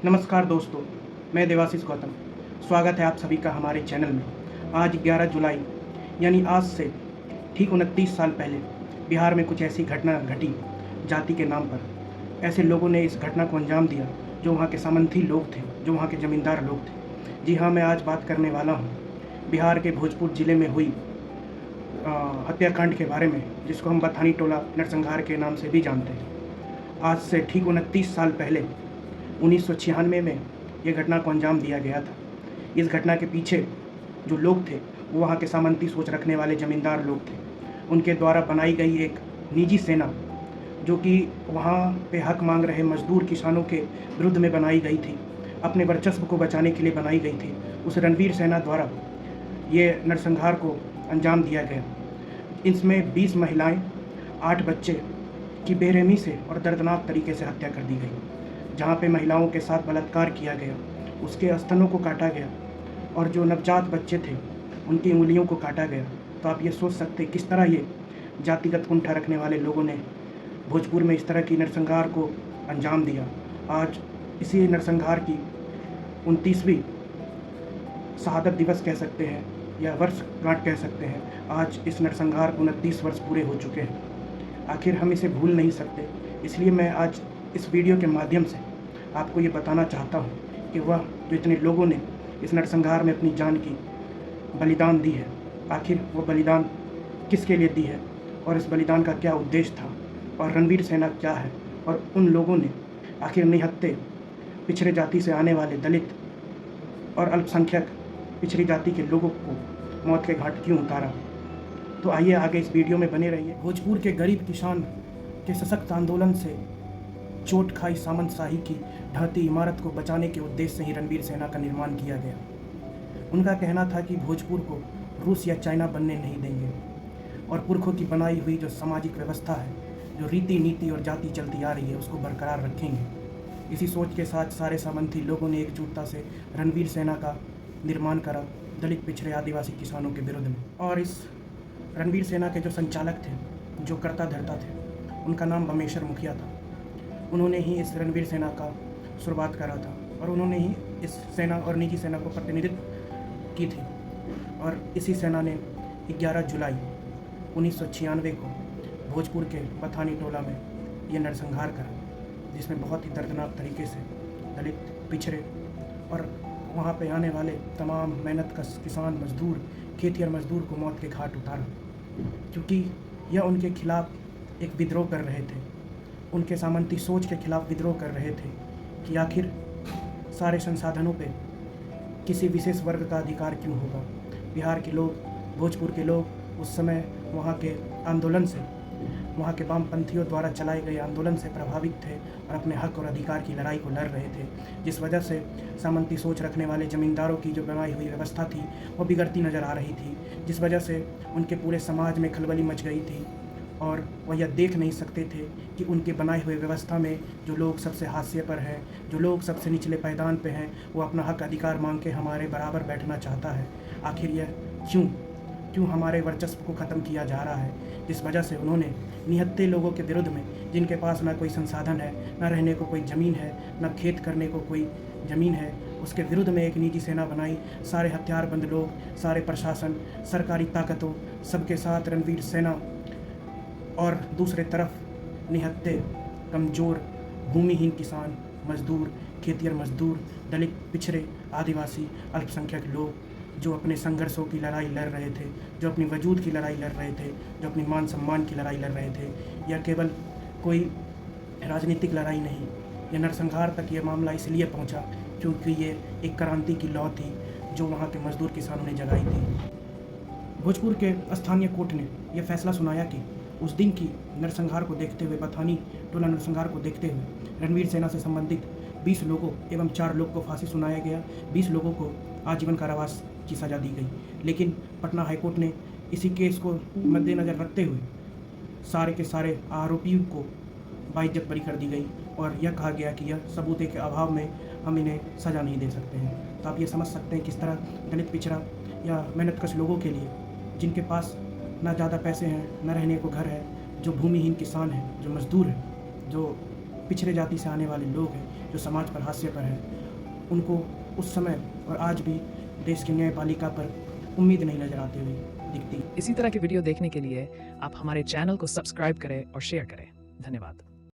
नमस्कार दोस्तों, मैं देवाशीष गौतम। स्वागत है आप सभी का हमारे चैनल में। आज 11 जुलाई यानी आज से ठीक 29 साल पहले बिहार में कुछ ऐसी घटना घटी जाति के नाम पर। ऐसे लोगों ने इस घटना को अंजाम दिया जो वहाँ के सामंती लोग थे, जो वहाँ के ज़मींदार लोग थे। जी हाँ, मैं आज बात करने वाला हूँ बिहार के भोजपुर ज़िले में हुई हत्याकांड के बारे में, जिसको हम बथानी टोला नरसंहार के नाम से भी जानते हैं। आज से ठीक 29 साल पहले 1996 में ये घटना को अंजाम दिया गया था। इस घटना के पीछे जो लोग थे वो वहाँ के सामंती सोच रखने वाले ज़मींदार लोग थे। उनके द्वारा बनाई गई एक निजी सेना जो कि वहाँ पे हक मांग रहे मजदूर किसानों के विरुद्ध में बनाई गई थी, अपने वर्चस्व को बचाने के लिए बनाई गई थी। उस रणवीर सेना द्वारा ये नरसंहार को अंजाम दिया गया। इसमें 20 महिलाएं, 8 बच्चे की बेरहमी से और दर्दनाक तरीके से हत्या कर दी गई। जहाँ पे महिलाओं के साथ बलात्कार किया गया, उसके स्तनों को काटा गया और जो नवजात बच्चे थे उनकी उंगलियों को काटा गया। तो आप ये सोच सकते हैं किस तरह ये जातिगत कुंठा रखने वाले लोगों ने भोजपुर में इस तरह की नरसंहार को अंजाम दिया। आज इसी नरसंहार की 29वीं शहादत दिवस कह सकते हैं या वर्षगांठ कह सकते हैं। आज इस नरसंहार को 29 वर्ष पूरे हो चुके हैं। आखिर हम इसे भूल नहीं सकते, इसलिए मैं आज इस वीडियो के माध्यम से आपको ये बताना चाहता हूँ कि वह जो इतने लोगों ने इस नरसंहार में अपनी जान की बलिदान दी है, आखिर वो बलिदान किसके लिए दी है और इस बलिदान का क्या उद्देश्य था और रणवीर सेना क्या है, और उन लोगों ने आखिर निहत्थे पिछड़े जाति से आने वाले दलित और अल्पसंख्यक पिछड़ी जाति के लोगों को मौत के घाट क्यों उतारा। तो आइए आगे इस वीडियो में बने रहिए। भोजपुर के गरीब किसान के सशक्त आंदोलन से चोट खाई सामंतशाही की ढहती इमारत को बचाने के उद्देश्य से ही रणवीर सेना का निर्माण किया गया। उनका कहना था कि भोजपुर को रूस या चाइना बनने नहीं देंगे और पुरखों की बनाई हुई जो सामाजिक व्यवस्था है, जो रीति नीति और जाति चलती आ रही है, उसको बरकरार रखेंगे। इसी सोच के साथ सारे सामंती लोगों ने एकजुटता से रणवीर सेना का निर्माण करा दलित पिछड़े आदिवासी किसानों के विरुद्ध में। और इस रणवीर सेना के जो संचालक थे, जो कर्ता धर्ता थे, उनका नाम बमेश्वर मुखिया था। उन्होंने ही इस रणवीर सेना का शुरुआत करा था और उन्होंने ही इस सेना और निजी सेना को प्रतिनिधित्व की थी। और इसी सेना ने 11 जुलाई 1996 को भोजपुर के बथानी टोला में ये नरसंहार करा, जिसमें बहुत ही दर्दनाक तरीके से दलित, पिछड़े और वहाँ पे आने वाले तमाम मेहनतकश किसान, मजदूर, खेतिहर मजदूर को मौत के घाट उतारा, क्योंकि यह उनके खिलाफ एक विद्रोह कर रहे थे, उनके सामंती सोच के खिलाफ विद्रोह कर रहे थे कि आखिर सारे संसाधनों पे किसी विशेष वर्ग का अधिकार क्यों होगा। बिहार के लोग, भोजपुर के लोग उस समय वहाँ के आंदोलन से, वहाँ के वामपंथियों द्वारा चलाए गए आंदोलन से प्रभावित थे और अपने हक और अधिकार की लड़ाई को लड़ रहे थे, जिस वजह से सामंती सोच रखने वाले ज़मींदारों की जो बनाई हुई व्यवस्था थी वो बिगड़ती नज़र आ रही थी, जिस वजह से उनके पूरे समाज में खलबली मच गई थी और वह यह देख नहीं सकते थे कि उनके बनाए हुए व्यवस्था में जो लोग सबसे हाशिए पर हैं, जो लोग सबसे निचले पायदान पे हैं, वो अपना हक अधिकार मांग के हमारे बराबर बैठना चाहता है। आखिर यह क्यों हमारे वर्चस्व को ख़त्म किया जा रहा है। जिस वजह से उन्होंने निहत्थे लोगों के विरुद्ध में, जिनके पास ना कोई संसाधन है, ना रहने को कोई ज़मीन है, ना खेत करने को कोई ज़मीन है, उसके विरुद्ध में एक निजी सेना बनाई। सारे हथियारबंद लोग, सारे प्रशासन, सरकारी ताकतों, सबके साथ रणवीर सेना और दूसरे तरफ निहत्थे, कमज़ोर, भूमिहीन किसान, मजदूर, खेतिहर मजदूर, दलित, पिछड़े, आदिवासी, अल्पसंख्यक लोग जो अपने संघर्षों की लड़ाई लड़ रहे थे, जो अपनी वजूद की लड़ाई लड़ रहे थे, जो अपनी मान सम्मान की लड़ाई लड़ रहे थे। यह केवल कोई राजनीतिक लड़ाई नहीं, यह नरसंहार तक ये मामला इसलिए पहुंचा क्योंकि ये एक क्रांति की लौ थी जो वहाँ के मजदूर किसानों ने जगाई थी। भोजपुर के स्थानीय कोर्ट ने यह फैसला सुनाया कि उस दिन की नरसंहार को देखते हुए, बथानी टोला नरसंहार को देखते हुए रणवीर सेना से संबंधित 20 लोगों एवं 4 लोग को फांसी सुनाया गया। 20 लोगों को आजीवन कारावास की सज़ा दी गई। लेकिन पटना हाईकोर्ट ने इसी केस को मद्देनज़र रखते हुए सारे के सारे आरोपियों को बाइज्जत बरी कर दी गई और यह कहा गया कि यह सबूत के अभाव में हम इन्हें सज़ा नहीं दे सकते हैं। तो आप ये समझ सकते हैं किस तरह दलित, पिछड़ा या मेहनतकश लोगों के लिए, जिनके पास ना ज़्यादा पैसे हैं, ना रहने को घर है, जो भूमिहीन किसान हैं, जो मजदूर हैं, जो पिछड़े जाति से आने वाले लोग हैं, जो समाज पर हास्य पर है, उनको उस समय और आज भी देश की न्यायपालिका पर उम्मीद नहीं नजर आती हुई दिखती। इसी तरह की वीडियो देखने के लिए आप हमारे चैनल को सब्सक्राइब करें और शेयर करें। धन्यवाद।